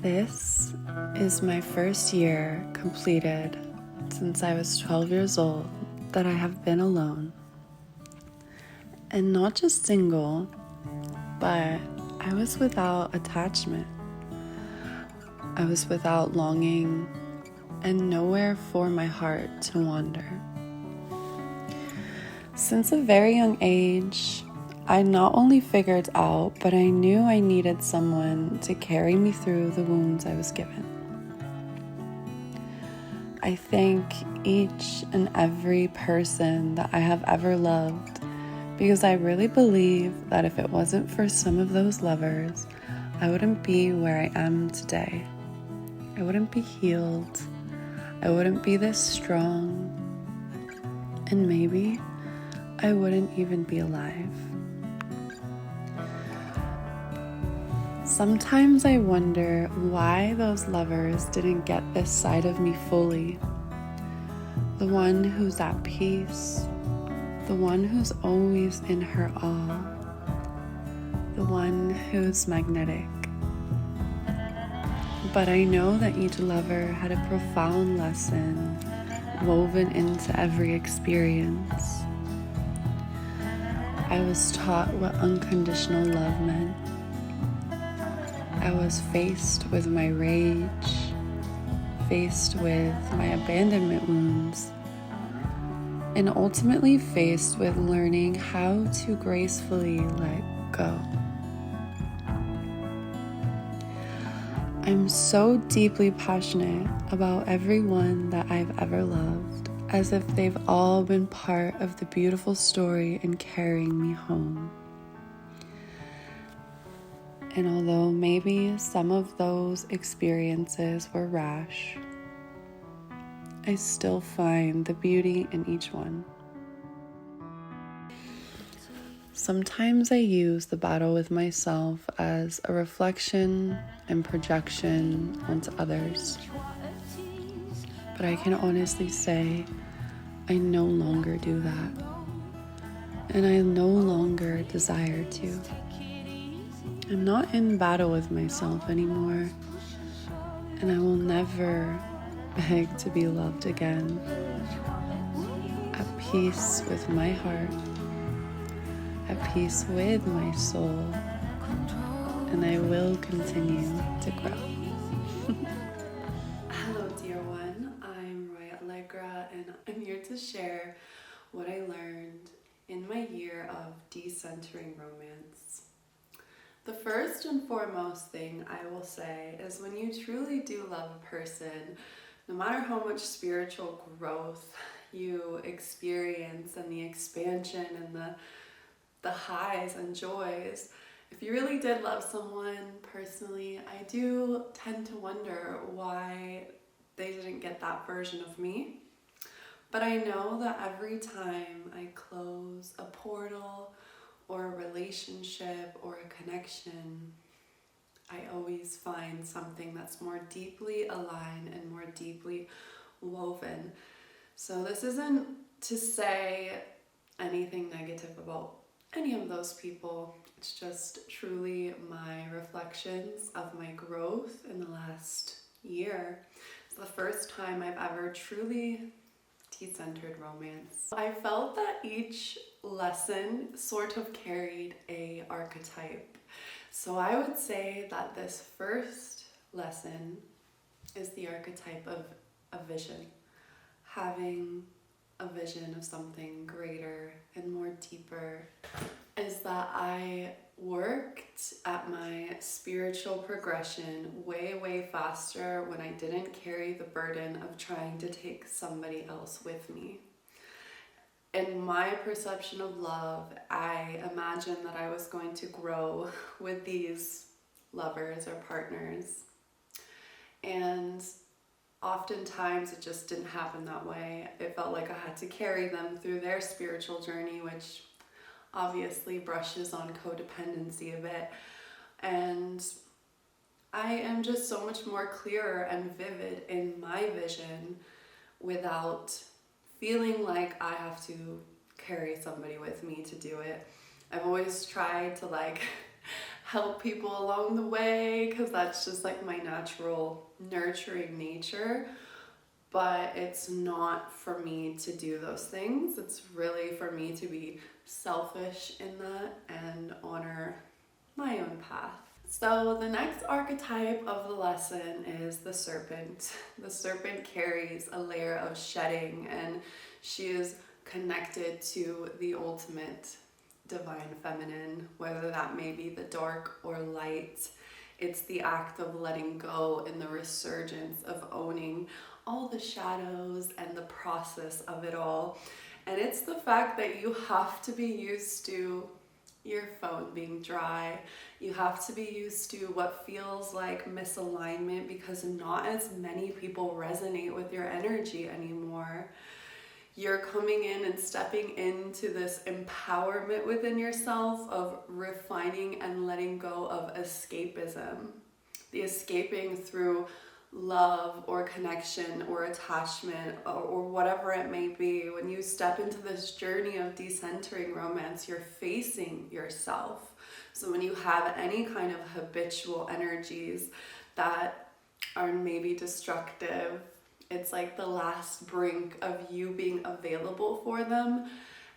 This is my first year completed since I was 12 years old that I have been alone. And not just single, but I was without attachment. I was without longing and nowhere for my heart to wander. Since a very young age, I not only figured out, but I knew I needed someone to carry me through the wounds I was given. I thank each and every person that I have ever loved because I really believe that if it wasn't for some of those lovers, I wouldn't be where I am today. I wouldn't be healed. I wouldn't be this strong. And maybe I wouldn't even be alive. Sometimes I wonder why those lovers didn't get this side of me fully. The one who's at peace, the one who's always in her awe, the one who's magnetic. But I know that each lover had a profound lesson woven into every experience. I was taught what unconditional love meant. I was faced with my rage, faced with my abandonment wounds, and ultimately faced with learning how to gracefully let go. I'm so deeply passionate about everyone that I've ever loved, as if they've all been part of the beautiful story in carrying me home. And although maybe some of those experiences were rash, I still find the beauty in each one. Sometimes I use the battle with myself as a reflection and projection onto others. But I can honestly say I no longer do that. And I no longer desire to. I'm not in battle with myself anymore, and I will never beg to be loved again. At peace with my heart, at peace with my soul, and I will continue to grow. Hello, dear one. I'm Roy Allegra, and I'm here to share what I learned in my year of decentering romance. The first and foremost thing I will say is when you truly do love a person, no matter how much spiritual growth you experience and the expansion and the highs and joys, if you really did love someone personally, I do tend to wonder why they didn't get that version of me. But I know that every time I close a portal or a relationship or a connection, I always find something that's more deeply aligned and more deeply woven. So this isn't to say anything negative about any of those people. It's just truly my reflections of my growth in the last year. It's the first time I've ever truly decentered romance. I felt that each lesson sort of carried a archetype. So I would say that this first lesson is the archetype of a vision. Having a vision of something greater and more deeper is that I worked at my spiritual progression way faster when I didn't carry the burden of trying to take somebody else with me. In my perception of love, I imagined that I was going to grow with these lovers or partners. And oftentimes it just didn't happen that way. It felt like I had to carry them through their spiritual journey, which obviously brushes on codependency a bit. And I am just so much more clearer and vivid in my vision without feeling like I have to carry somebody with me to do it. I've always tried to help people along the way, because that's just like my natural nurturing nature. But it's not for me to do those things. It's really for me to be selfish in that and honor my own path. So the next archetype of the lesson is the serpent. The serpent carries a layer of shedding, and she is connected to the ultimate divine feminine, whether that may be the dark or light. It's the act of letting go and the resurgence of owning all the shadows and the process of it all. And it's the fact that you have to be used to your phone being dry. You have to be used to what feels like misalignment, because not as many people resonate with your energy anymore. You're coming in and stepping into this empowerment within yourself of refining and letting go of escapism. The escaping through love or connection or attachment or whatever it may be. When you step into this journey of decentering romance, you're facing yourself. So when you have any kind of habitual energies that are maybe destructive, it's like the last brink of you being available for them.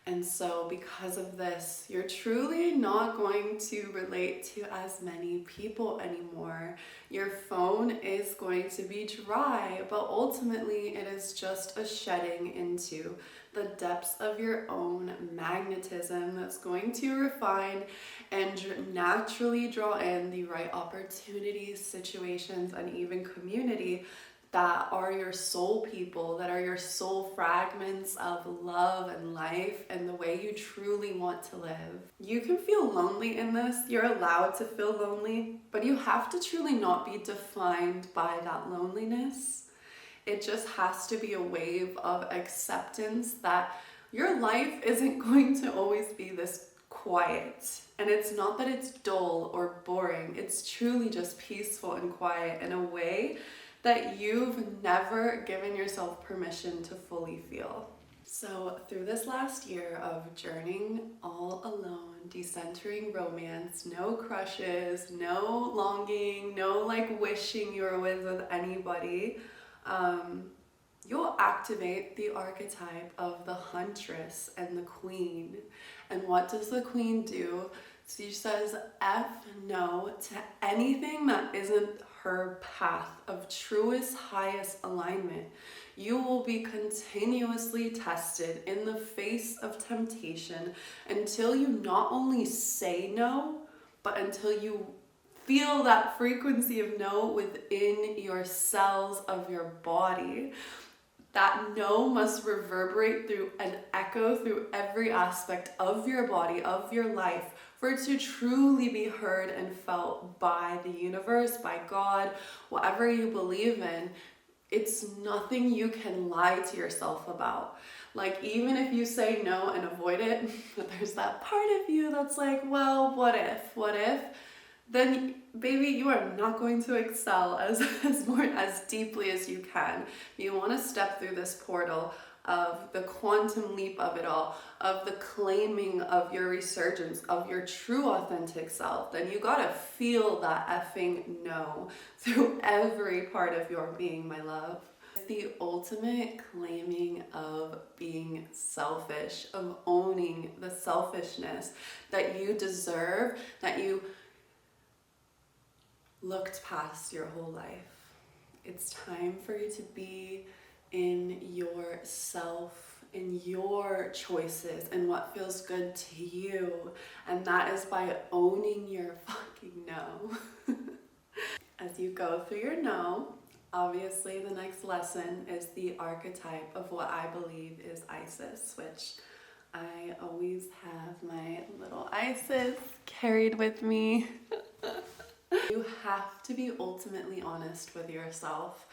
And so because of this, you're truly not going to relate to as many people anymore. Your phone is going to be dry, but ultimately it is just a shedding into the depths of your own magnetism that's going to refine and naturally draw in the right opportunities, situations, and even community that are your soul people, that are your soul fragments of love and life and the way you truly want to live. You can feel lonely in this. You're allowed to feel lonely, but you have to truly not be defined by that loneliness. It just has to be a wave of acceptance that your life isn't going to always be this quiet. And it's not that it's dull or boring. It's truly just peaceful and quiet in a way that you've never given yourself permission to fully feel. So through this last year of journeying all alone, decentering romance, no crushes, no longing, no like wishing you were with anybody, you'll activate the archetype of the huntress and the queen. And what does the queen do? She says F no to anything that isn't her path of truest, highest alignment. You will be continuously tested in the face of temptation until you not only say no, but until you feel that frequency of no within your cells of your body. That no must reverberate through and echo through every aspect of your body, of your life, for it to truly be heard and felt by the universe, by God, whatever you believe in. It's nothing you can lie to yourself about. Like, even if you say no and avoid it, but there's that part of you that's like, well, what if? Then baby, you are not going to excel as deeply as you can. You want to step through this portal of the quantum leap of it all, of the claiming of your resurgence, of your true authentic self. Then you gotta feel that effing no through every part of your being, my love. The ultimate claiming of being selfish, of owning the selfishness that you deserve, that you looked past your whole life. It's time for you to be in yourself, in your choices, and what feels good to you. And that is by owning your fucking no. As you go through your no, obviously the next lesson is the archetype of what I believe is Isis, which I always have my little Isis carried with me. You have to be ultimately honest with yourself.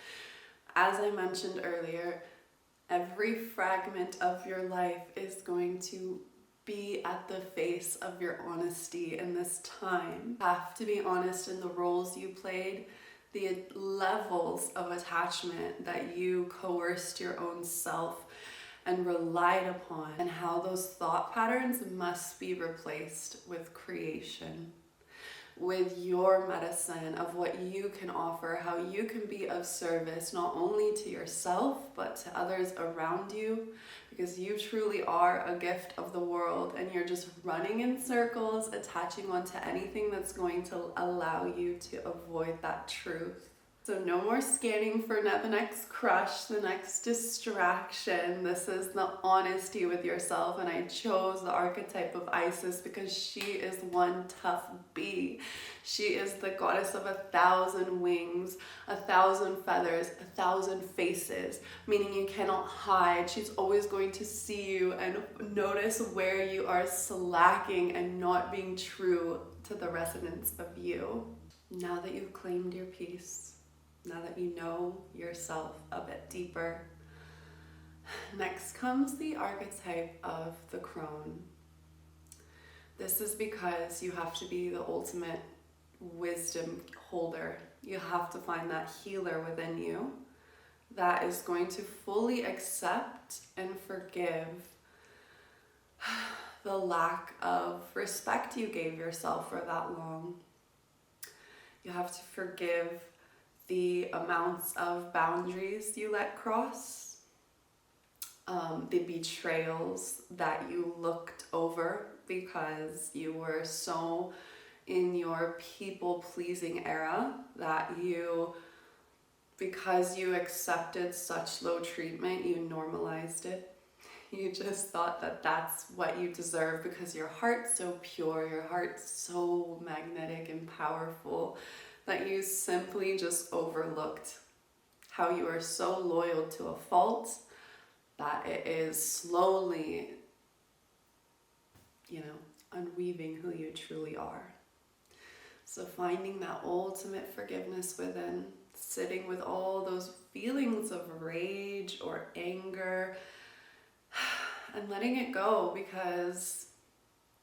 As I mentioned earlier, every fragment of your life is going to be at the face of your honesty in this time. You have to be honest in the roles you played, the levels of attachment that you coerced your own self and relied upon, and how those thought patterns must be replaced with creation. with your medicine of what you can offer, how you can be of service not only to yourself but to others around you, because you truly are a gift of the world, and you're just running in circles attaching onto anything that's going to allow you to avoid that truth. So no more scanning for the next crush, the next distraction. This is the honesty with yourself, and I chose the archetype of Isis because she is one tough bee. She is the goddess of 1,000 wings, 1,000 feathers, 1,000 faces, meaning you cannot hide. She's always going to see you and notice where you are slacking and not being true to the resonance of you. Now that you've claimed your peace, now that you know yourself a bit deeper, next comes the archetype of the crone. This is because you have to be the ultimate wisdom holder. You have to find that healer within you that is going to fully accept and forgive the lack of respect you gave yourself for that long. You have to forgive the amounts of boundaries you let cross, the betrayals that you looked over because you were so in your people-pleasing era that because you accepted such low treatment, you normalized it. You just thought that that's what you deserve because your heart's so pure, your heart's so magnetic and powerful, that you simply just overlooked how you are so loyal to a fault that it is slowly, unweaving who you truly are. So finding that ultimate forgiveness within, sitting with all those feelings of rage or anger and letting it go, because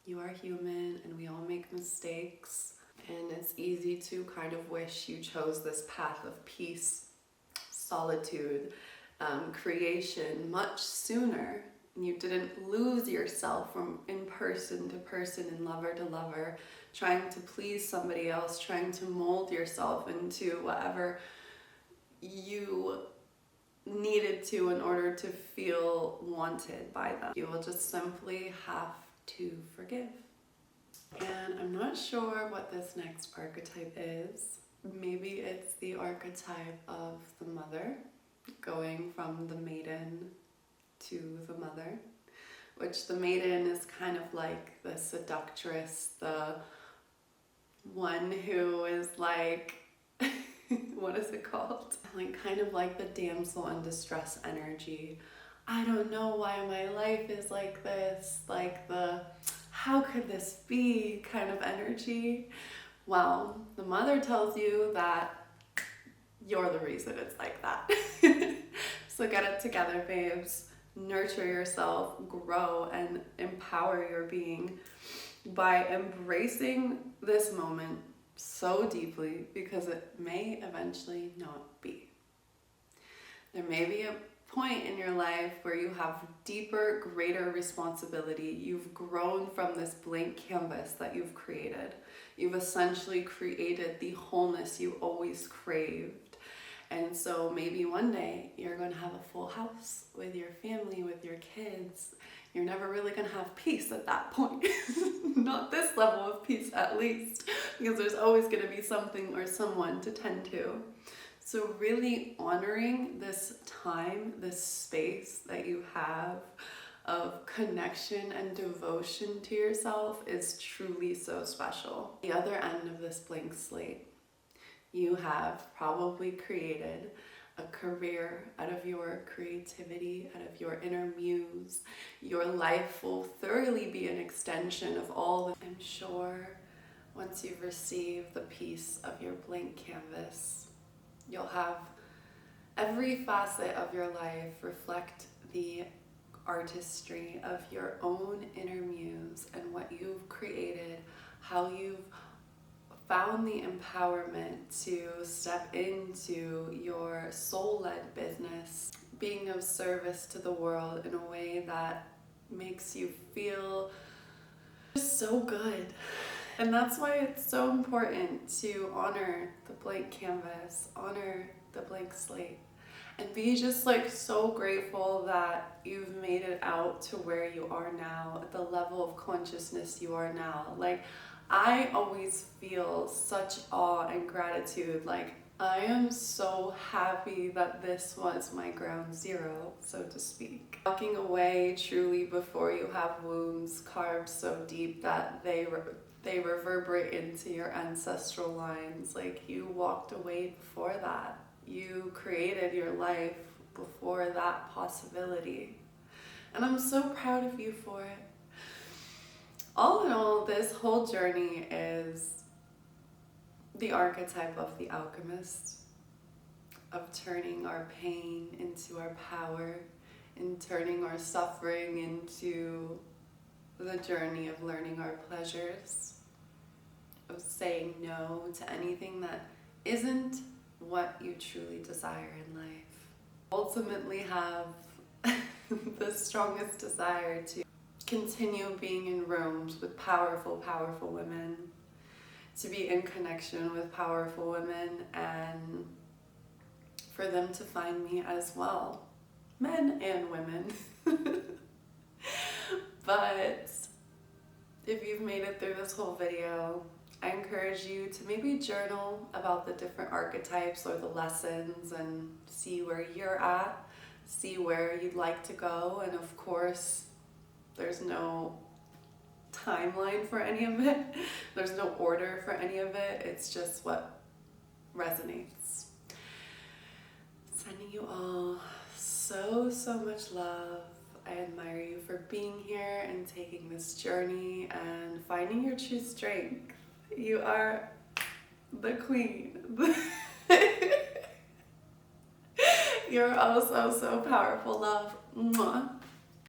you are human and we all make mistakes. And it's easy to kind of wish you chose this path of peace, solitude, creation much sooner. And you didn't lose yourself from in person to person and lover to lover, trying to please somebody else, trying to mold yourself into whatever you needed to in order to feel wanted by them. You will just simply have to forgive. And I'm not sure what this next archetype is. Maybe it's the archetype of the mother, going from the maiden to the mother, which the maiden is kind of like the seductress, the one who is like, what is it called? Like kind of like the damsel in distress energy. I don't know why my life is like this, like the how could this be kind of energy. Well, the mother tells you that you're the reason it's like that. So get it together, babes. Nurture yourself, grow, and empower your being by embracing this moment so deeply, because it may eventually not be. There may be a point in your life where you have deeper, greater responsibility. You've grown from this blank canvas that you've created. You've essentially created the wholeness you always craved. And so maybe one day you're going to have a full house with your family, with your kids. You're never really going to have peace at that point. Not this level of peace at least, because there's always going to be something or someone to tend to. So really honoring this time, this space that you have of connection and devotion to yourself is truly so special. The other end of this blank slate, you have probably created a career out of your creativity, out of your inner muse. Your life will thoroughly be an extension of all the, I'm sure once you've received the piece of your blank canvas, you'll have every facet of your life reflect the artistry of your own inner muse and what you've created, how you've found the empowerment to step into your soul-led business, being of service to the world in a way that makes you feel just so good And that's why it's so important to honor the blank canvas, honor the blank slate, and be just like so grateful that you've made it out to where you are now, at the level of consciousness you are now. Like, I always feel such awe and gratitude. Like, I am so happy that this was my ground zero, so to speak. Walking away truly before you have wounds carved so deep that they reverberate into your ancestral lines. Like, you walked away before that. You created your life before that possibility. And I'm so proud of you for it. All in all, this whole journey is the archetype of the alchemist, of turning our pain into our power, and turning our suffering into the journey of learning our pleasures, of saying no to anything that isn't what you truly desire in life. Ultimately have the strongest desire to continue being in rooms with powerful, powerful women, to be in connection with powerful women, and for them to find me as well, men and women. But if you've made it through this whole video, I encourage you to maybe journal about the different archetypes or the lessons and see where you're at, see where you'd like to go. And of course, there's no timeline for any of it. There's no order for any of it. It's just what resonates. Sending you all so, so much love. I admire you for being here and taking this journey and finding your true strength. You are the queen. You're oh so, so powerful, love. Mwah.